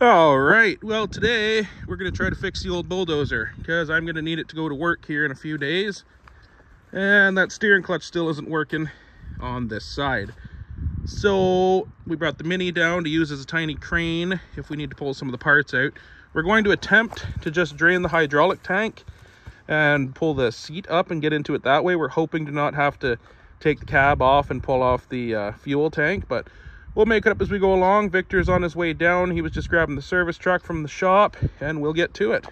All right, well today we're going to try to fix the old Bulldozer because I'm going to need it to go to work here in a few days, and that steering clutch still isn't working on this side. So we brought the Mini down to use as a tiny crane if we need to pull some of the parts out. We're going to attempt to just drain the hydraulic tank and pull the seat up and get into it that way. We're hoping to not have to take the cab off and pull off the fuel tank, but we'll make it up as we go along. Victor's on his way down. He was just grabbing the service truck from the shop, and we'll get to it.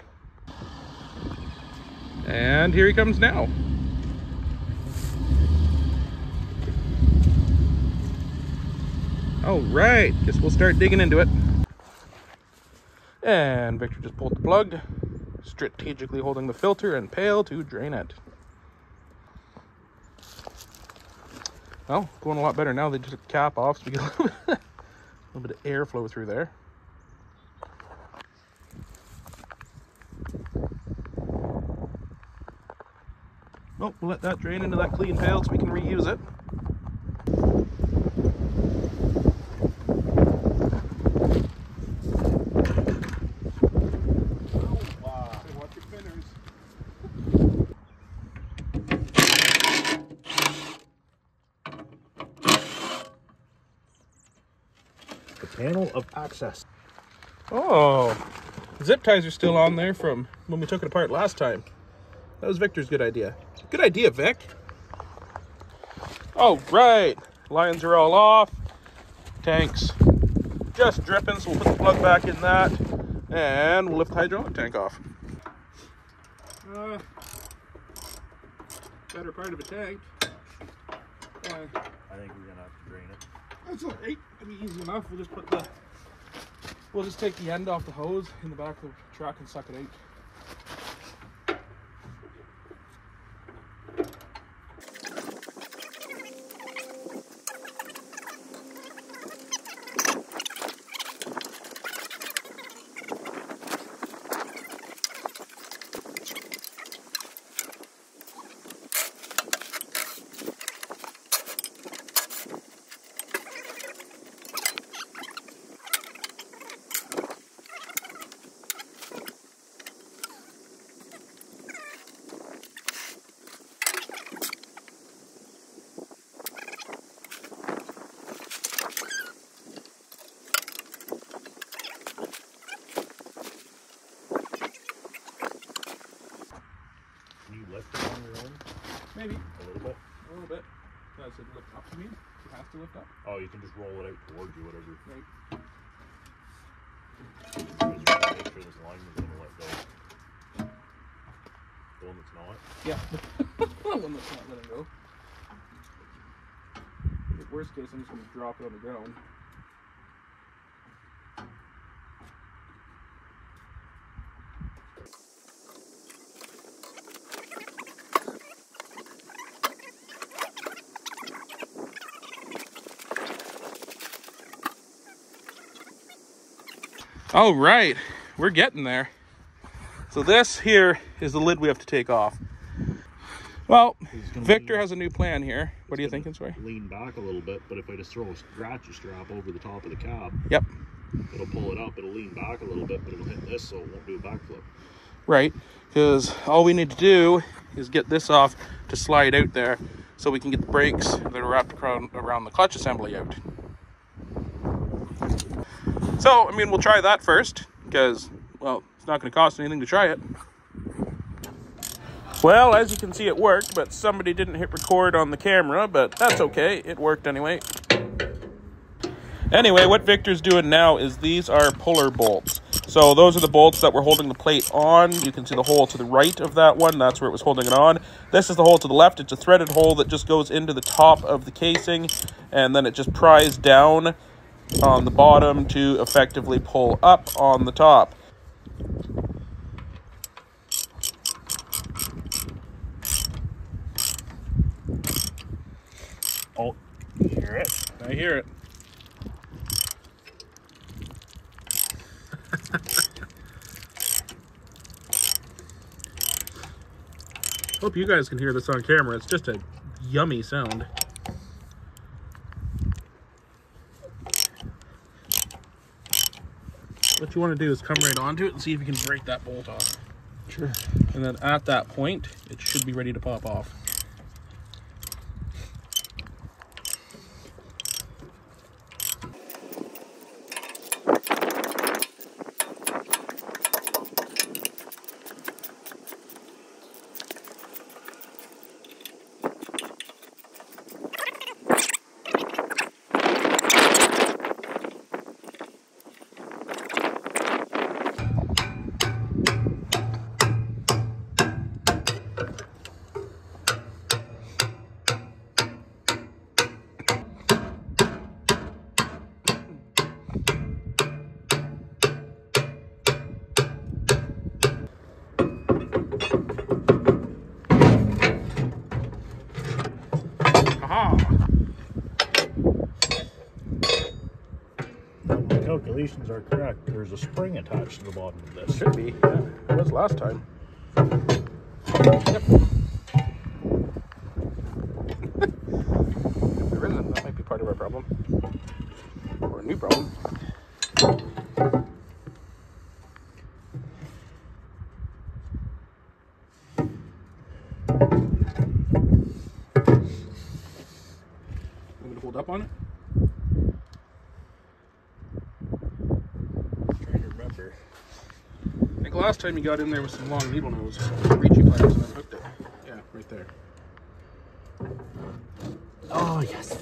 And here he comes now. All right, guess we'll start digging into it. And Victor just pulled the plug, strategically holding the filter and pail to drain it. Well, going a lot better now. They just took the cap off, so we get a little bit of airflow through there. Oh, we'll let that drain into that clean pail so we can reuse it. Panel of access. Oh, zip ties are still on there from when we took it apart last time. That was Victor's good idea. Good idea, Vic. Oh, right. Lines are all off. Tank's just dripping, so we'll put the plug back in that, and we'll lift the hydraulic tank off. Better part of a tank. I think we're gonna have to drain it. That's all right. It'll be easy enough. We'll just take the end off the hose in the back of the truck and suck it out. Lift it on your own? Maybe. A little bit? A little bit. Does it lift up, you mean? It has to lift up? Oh, you can just roll it out towards you, whatever. Right. Make sure this line is going to let go. The one that's not? Yeah. The one that's not letting go. Worst case, I'm just going to drop it on the ground. All right, we're getting there. So this here is the lid we have to take off. Well, Victor has a new plan here. What are you thinking, Troy? Lean back a little bit, but if I just throw a ratchet strap over the top of the cab, yep, it'll pull it up. It'll lean back a little bit, but it'll hit this, so it won't do a backflip. Right, because all we need to do is get this off to slide out there so we can get the brakes that are wrapped around the clutch assembly out. So, I mean, we'll try that first, because, well, it's not going to cost anything to try it. Well, as you can see, it worked, but somebody didn't hit record on the camera, but that's okay. It worked anyway. Anyway, what Victor's doing now is these are puller bolts. So those are the bolts that were holding the plate on. You can see the hole to the right of that one. That's where it was holding it on. This is the hole to the left. It's a threaded hole that just goes into the top of the casing, and then it just pries down on the bottom to effectively pull up on the top. Oh, you hear it? I hear it. Hope you guys can hear this on camera. It's just a yummy sound. what you want to do is come right onto it and see if you can break that bolt off. Sure. And then at that point, it should be ready to pop off. Calculations are correct. There's a spring attached to the bottom of this. Should be. Yeah, it was last time. Yep. If there isn't, that might be part of our problem. Or a new problem. I'm going to hold up on it. I think last time you got in there with some long needle nose reachy pliers and then hooked it. Yeah, right there. Oh, yes.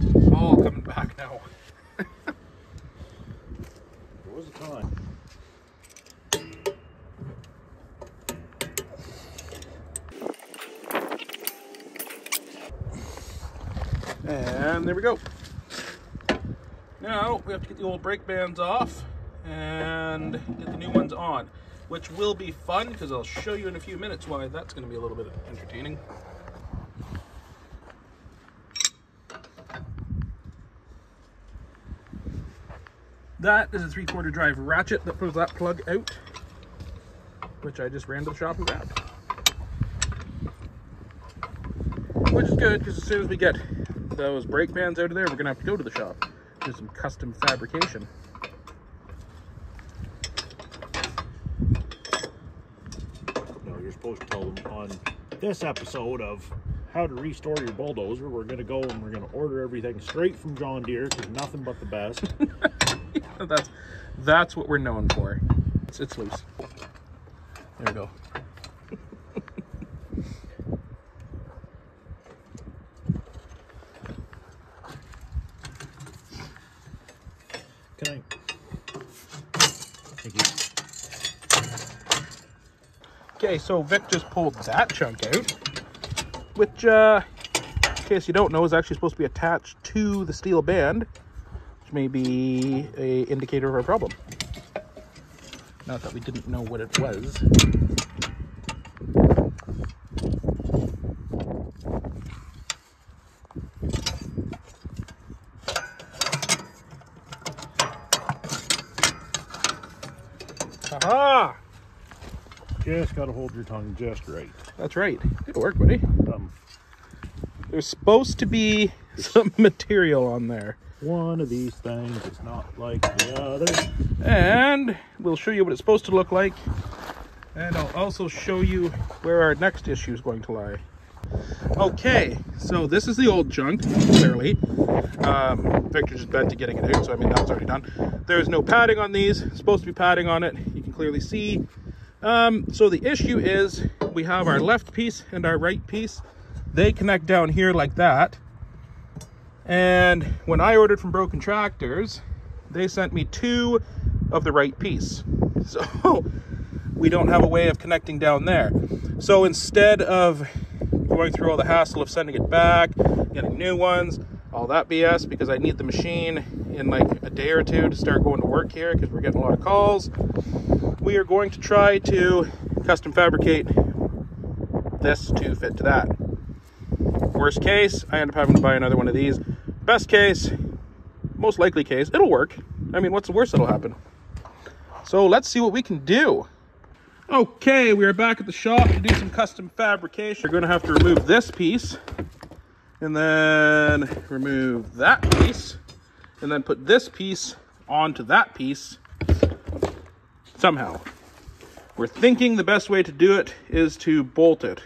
It's all coming back now. There was a time. And there we go. Now we have to get the old brake bands off and get the new ones on, which will be fun because I'll show you in a few minutes why that's going to be a little bit entertaining. That is a 3/4 drive ratchet that pulls that plug out, which I just ran to the shop and grabbed. Which is good because as soon as we get those brake bands out of there, we're going to have to go to the shop, do some custom fabrication. You're supposed to tell them on this episode of how to restore your bulldozer, we're going to go and we're going to order everything straight from John Deere because nothing but the best. That's what we're known for. It's loose. There we go. Can I? Thank you. Okay, so Vic just pulled that chunk out, which, in case you don't know, is actually supposed to be attached to the steel band, which may be an indicator of our problem. Not that we didn't know what it was. Aha! Just gotta hold your tongue just right. That's right. Good work, buddy. There's supposed to be some material on there. One of these things is not like the other. And we'll show you what it's supposed to look like. And I'll also show you where our next issue is going to lie. Okay, so this is the old junk, clearly. Victor just bent to getting it out, so I mean, that was already done. There's no padding on these. It's supposed to be padding on it. You can clearly see. So the issue is we have our left piece and our right piece. They connect down here like that. And when I ordered from Broken Tractors, they sent me 2 of the right piece. So we don't have a way of connecting down there. So instead of going through all the hassle of sending it back, getting new ones, all that BS, because I need the machine in like a day or two to start going to work here because we're getting a lot of calls, we are going to try to custom fabricate this to fit to that. Worst case, I end up having to buy another one of these. Best case, most likely case, it'll work. I mean, what's the worst that'll happen? So let's see what we can do. Okay, we are back at the shop to do some custom fabrication. We're going to have to remove this piece, and then remove that piece, and then put this piece onto that piece. somehow. We're thinking the best way to do it is to bolt it.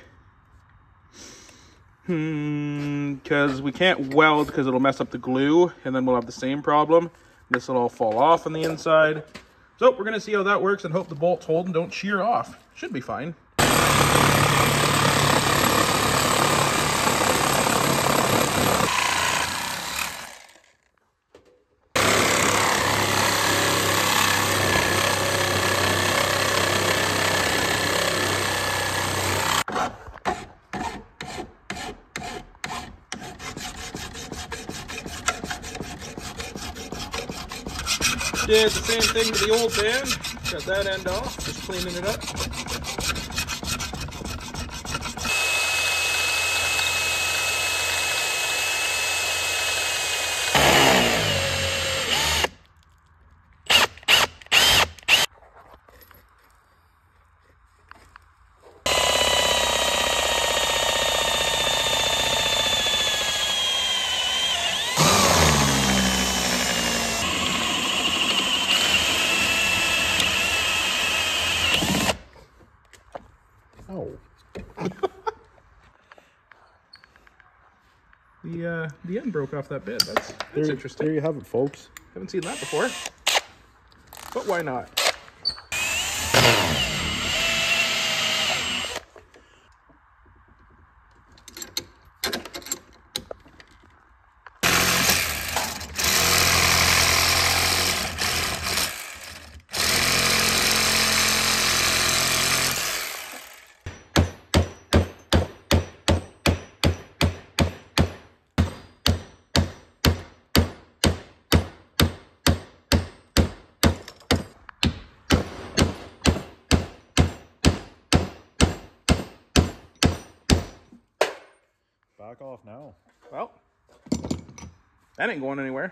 Because we can't weld because it'll mess up the glue, and then we'll have the same problem. This will all fall off on the inside. So we're going to see how that works and hope the bolts hold and don't shear off. Should be fine. Did the same thing to the old band. Got that end off, just cleaning it up. Oh. The end broke off that bit. That's interesting. There you have it, folks. Haven't seen that before. But why not? Back off now. Well, that ain't going anywhere.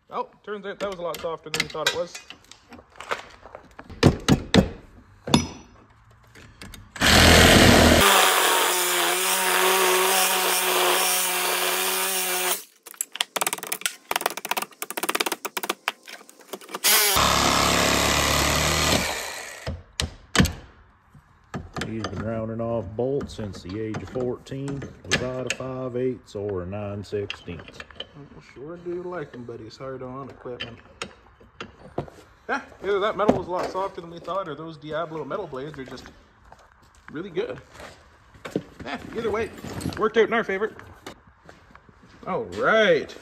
Oh, turns out that was a lot softer than we thought it was. He's been rounding off bolts since the age of 14 without a 5/8 or a 9/16. I sure do like them, buddies. Hard on equipment. Yeah, either that metal was a lot softer than we thought, or those Diablo metal blades are just really good. Yeah, either way, worked out in our favor. All right.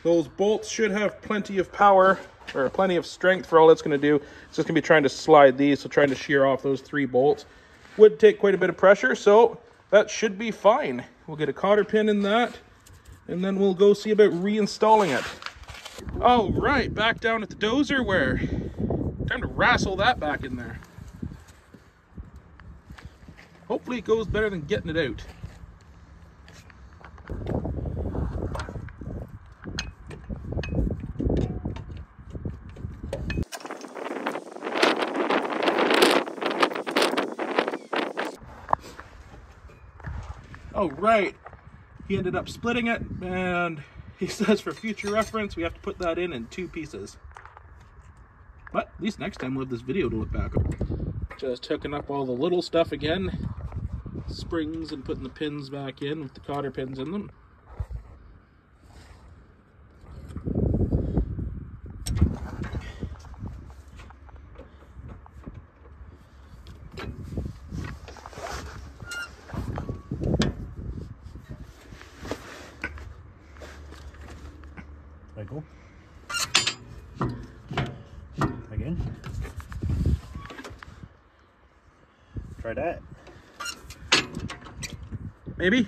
Those bolts should have plenty of power, or plenty of strength for all it's going to do. It's just going to be trying to slide these, so trying to shear off those 3 bolts would take quite a bit of pressure, so that should be fine. We'll get a cotter pin in that, and then we'll go see about reinstalling it. All right, back down at the dozer where time to wrestle that back in there. Hopefully it goes better than getting it out. Oh, right. He ended up splitting it, and he says for future reference, we have to put that in 2 pieces. But at least next time we'll have this video to look back on. Just hooking up all the little stuff again. Springs and putting the pins back in with the cotter pins in them. Michael. Again. Try that. Maybe.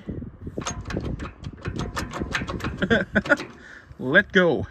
Let go.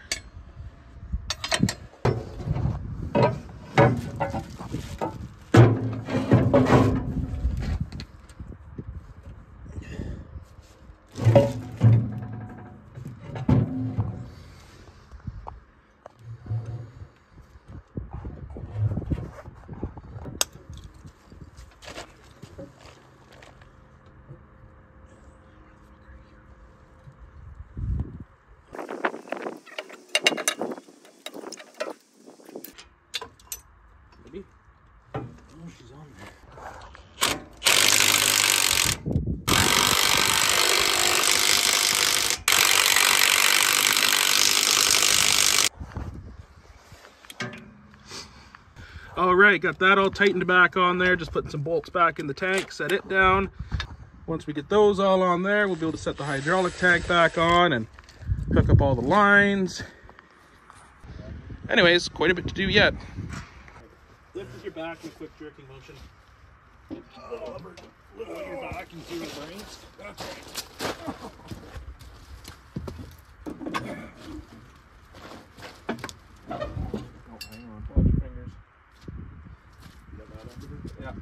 All right, got that all tightened back on there. Just putting some bolts back in the tank, set it down. Once we get those all on there, we'll be able to set the hydraulic tank back on and hook up all the lines. Anyways, quite a bit to do yet. Lift with your back in a quick jerking motion. Lift with your back and see what it brings. That's right. Oh, hang on. Watch your fingers. You got that under there? Yeah.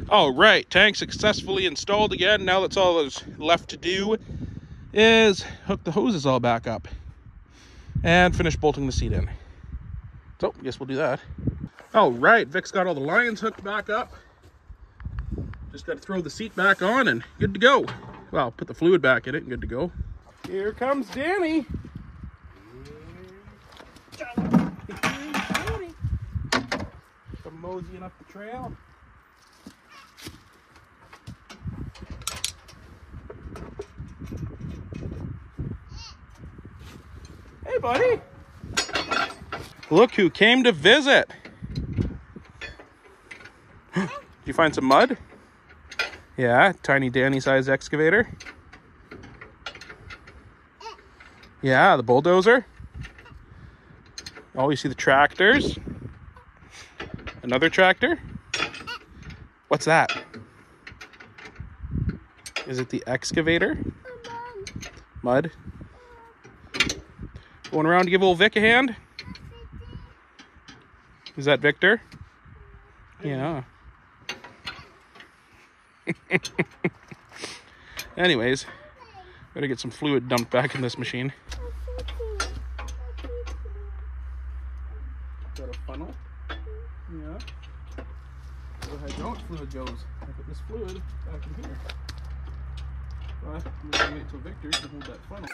All right, tank successfully installed again. Now that's all that's left to do is hook the hoses all back up and finish bolting the seat in. So I guess we'll do that. All right, Vic's got all the lines hooked back up. Just got to throw the seat back on and good to go. Well, put the fluid back in it and good to go. Here comes Danny. Come moseying up the trail. Hey, buddy. Look who came to visit. Did you find some mud? Yeah, tiny Danny size excavator. Yeah, the bulldozer. Oh, you see the tractors. Another tractor. What's that? Is it the excavator? Mud. Going around to give old Vic a hand? Is that Victor? Yeah. Anyways, gotta get some fluid dumped back in this machine. Got a funnel? Yeah. So hydraulic fluid goes. I put this fluid back in here. But I'm gonna wait till Victor can hold that funnel.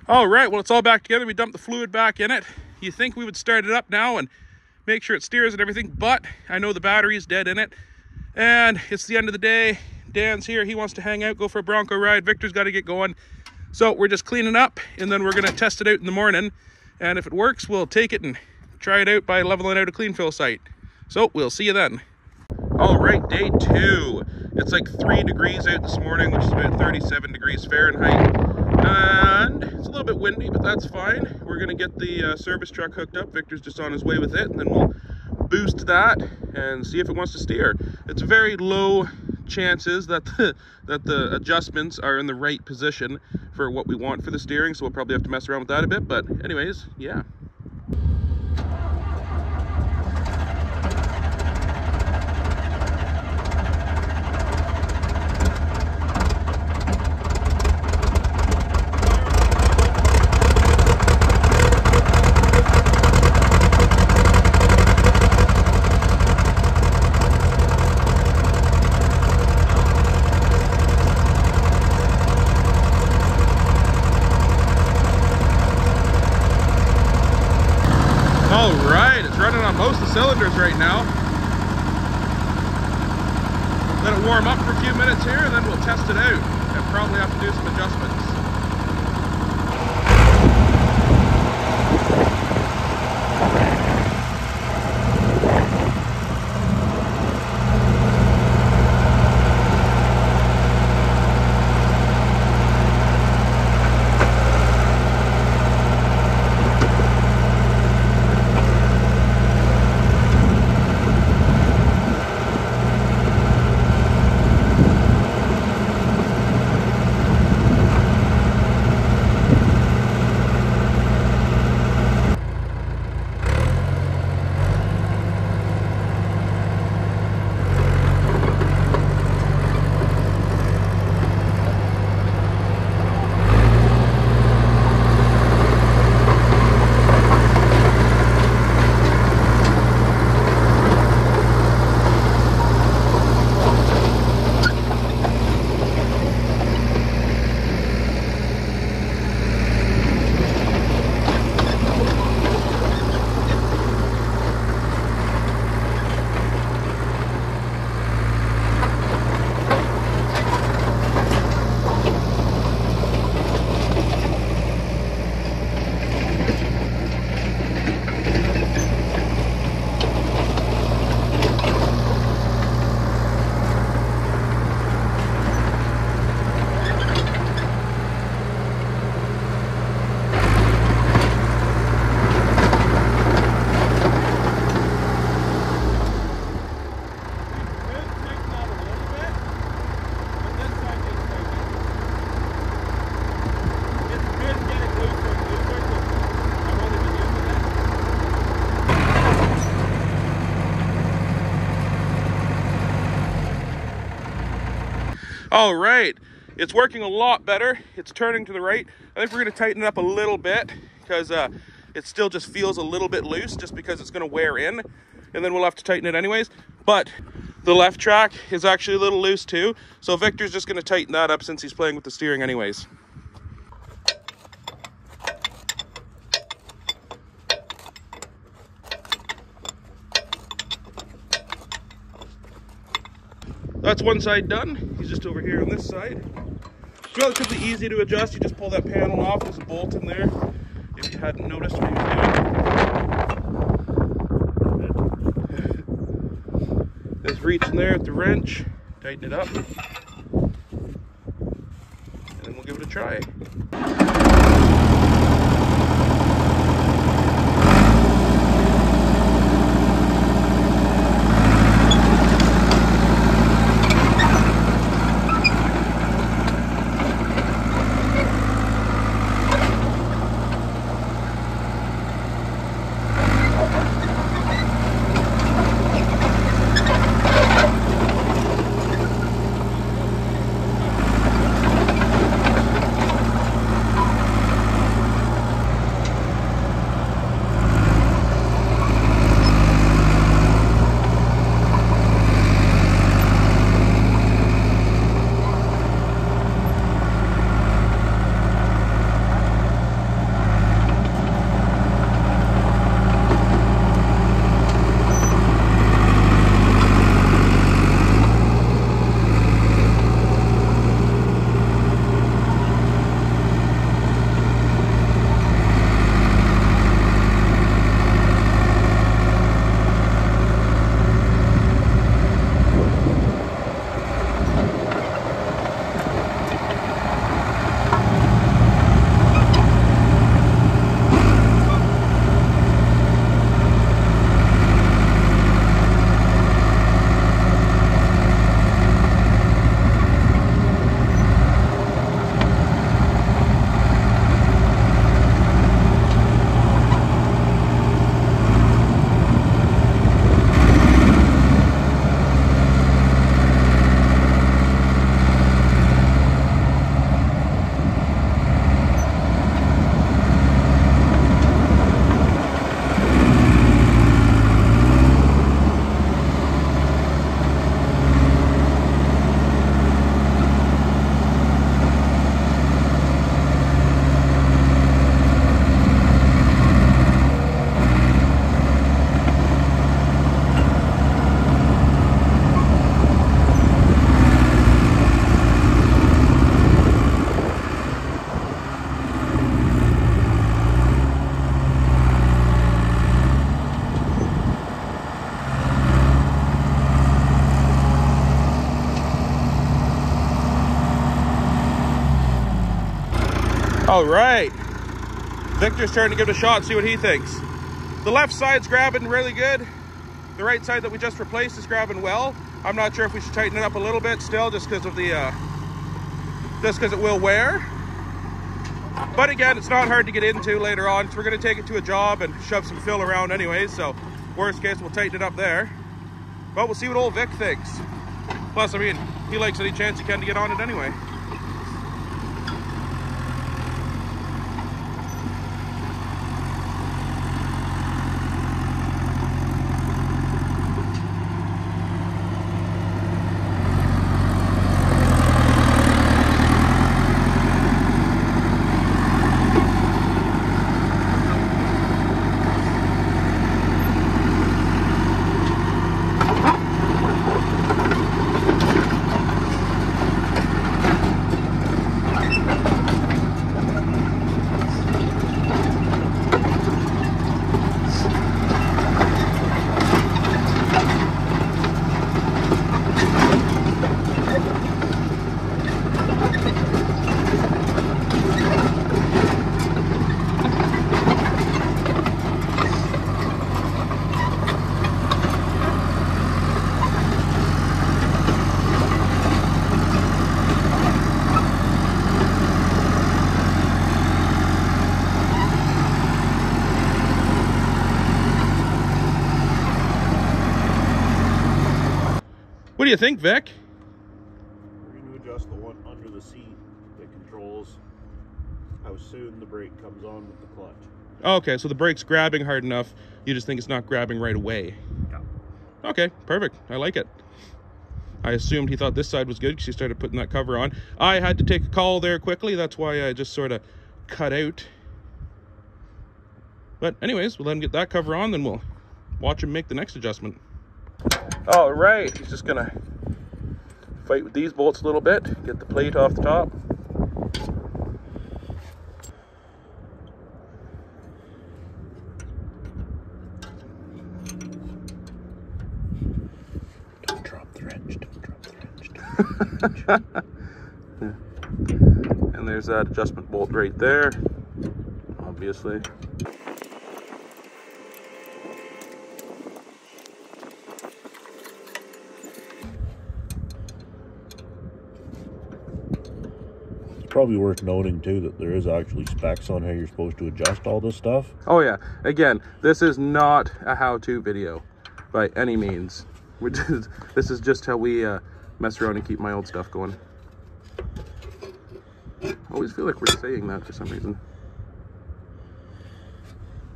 All right, well, it's all back together. We dumped the fluid back in it. You think we would start it up now and make sure it steers and everything, but I know the battery is dead in it. And it's the end of the day. Dan's here. He wants to hang out, go for a Bronco ride. Victor's got to get going. So we're just cleaning up, and then we're going to test it out in the morning. And if it works, we'll take it and try it out by leveling out a clean fill site. So we'll see you then. All right, day 2. It's like 3 degrees out this morning, which is about 37 degrees Fahrenheit. And it's a little bit windy, but that's fine. We're gonna get the service truck hooked up. Victor's just on his way with it, and then we'll boost that and see if it wants to steer. It's very low chances that the adjustments are in the right position for what we want for the steering, so we'll probably have to mess around with that a bit, but anyways, yeah. All right, it's running on most of the cylinders right now. Let it warm up for a few minutes here, and then we'll test it out. And probably have to do some adjustments. All right, it's working a lot better. It's turning to the right. I think we're gonna tighten it up a little bit because it still just feels a little bit loose just because it's gonna wear in, and then we'll have to tighten it anyways. But the left track is actually a little loose too. So Victor's just gonna tighten that up since he's playing with the steering anyways. That's one side done. He's just over here on this side. It's relatively easy to adjust. You just pull that panel off. There's a bolt in there, if you hadn't noticed what he was doing. There's reach in there with the wrench. Tighten it up. And then we'll give it a try. All right. Victor's trying to give it a shot, see what he thinks. The left side's grabbing really good. The right side that we just replaced is grabbing well. I'm not sure if we should tighten it up a little bit still, just because of the, just because it will wear. But again, it's not hard to get into later on, because we're going to take it to a job and shove some fill around anyways, so worst case, we'll tighten it up there. But we'll see what old Vic thinks. Plus, I mean, he likes any chance he can to get on it anyway. What do you think, Vic? We're going to adjust the one under the seat that controls how soon the brake comes on with the clutch. Okay, so the brake's grabbing hard enough. You just think it's not grabbing right away. Yeah. Okay, perfect. I like it. I assumed he thought this side was good because he started putting that cover on. I had to take a call there quickly. That's why I just sort of cut out. But anyways, we'll let him get that cover on, then we'll watch him make the next adjustment. All right, he's just gonna fight with these bolts a little bit, get the plate off the top. Don't drop the wrench, don't drop the wrench. And there's that adjustment bolt right there, obviously. Probably worth noting too that there is actually specs on how you're supposed to adjust all this stuff. Oh yeah, again, this is not a how-to video by any means. This is just how we mess around and keep my old stuff going. I always feel like we're saying that for some reason.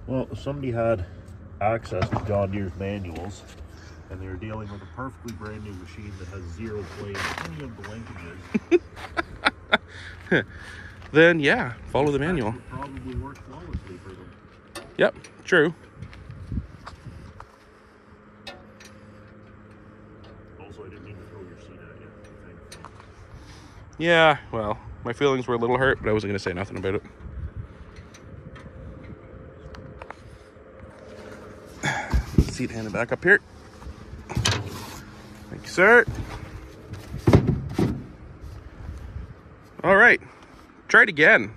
Well, if somebody had access to John Deere's manuals and they were dealing with a perfectly brand new machine that has zero play in any of the linkages, then yeah, follow the manual. Probably work flawlessly for them. Yep, true. Also, I didn't mean to throw your seat at you. Yeah, well, my feelings were a little hurt, but I wasn't going to say nothing about it. Seat handed back up here. Thank you, sir. All right, try it again.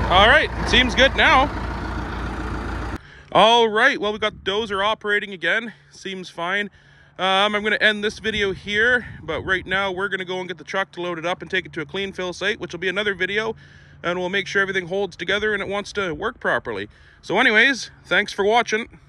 All right, seems good now. All right, well, we got the dozer operating again. Seems fine. I'm going to end this video here, but right now we're going to go and get the truck to load it up and take it to a clean fill site, which will be another video, and we'll make sure everything holds together and it wants to work properly. So anyways, thanks for watching.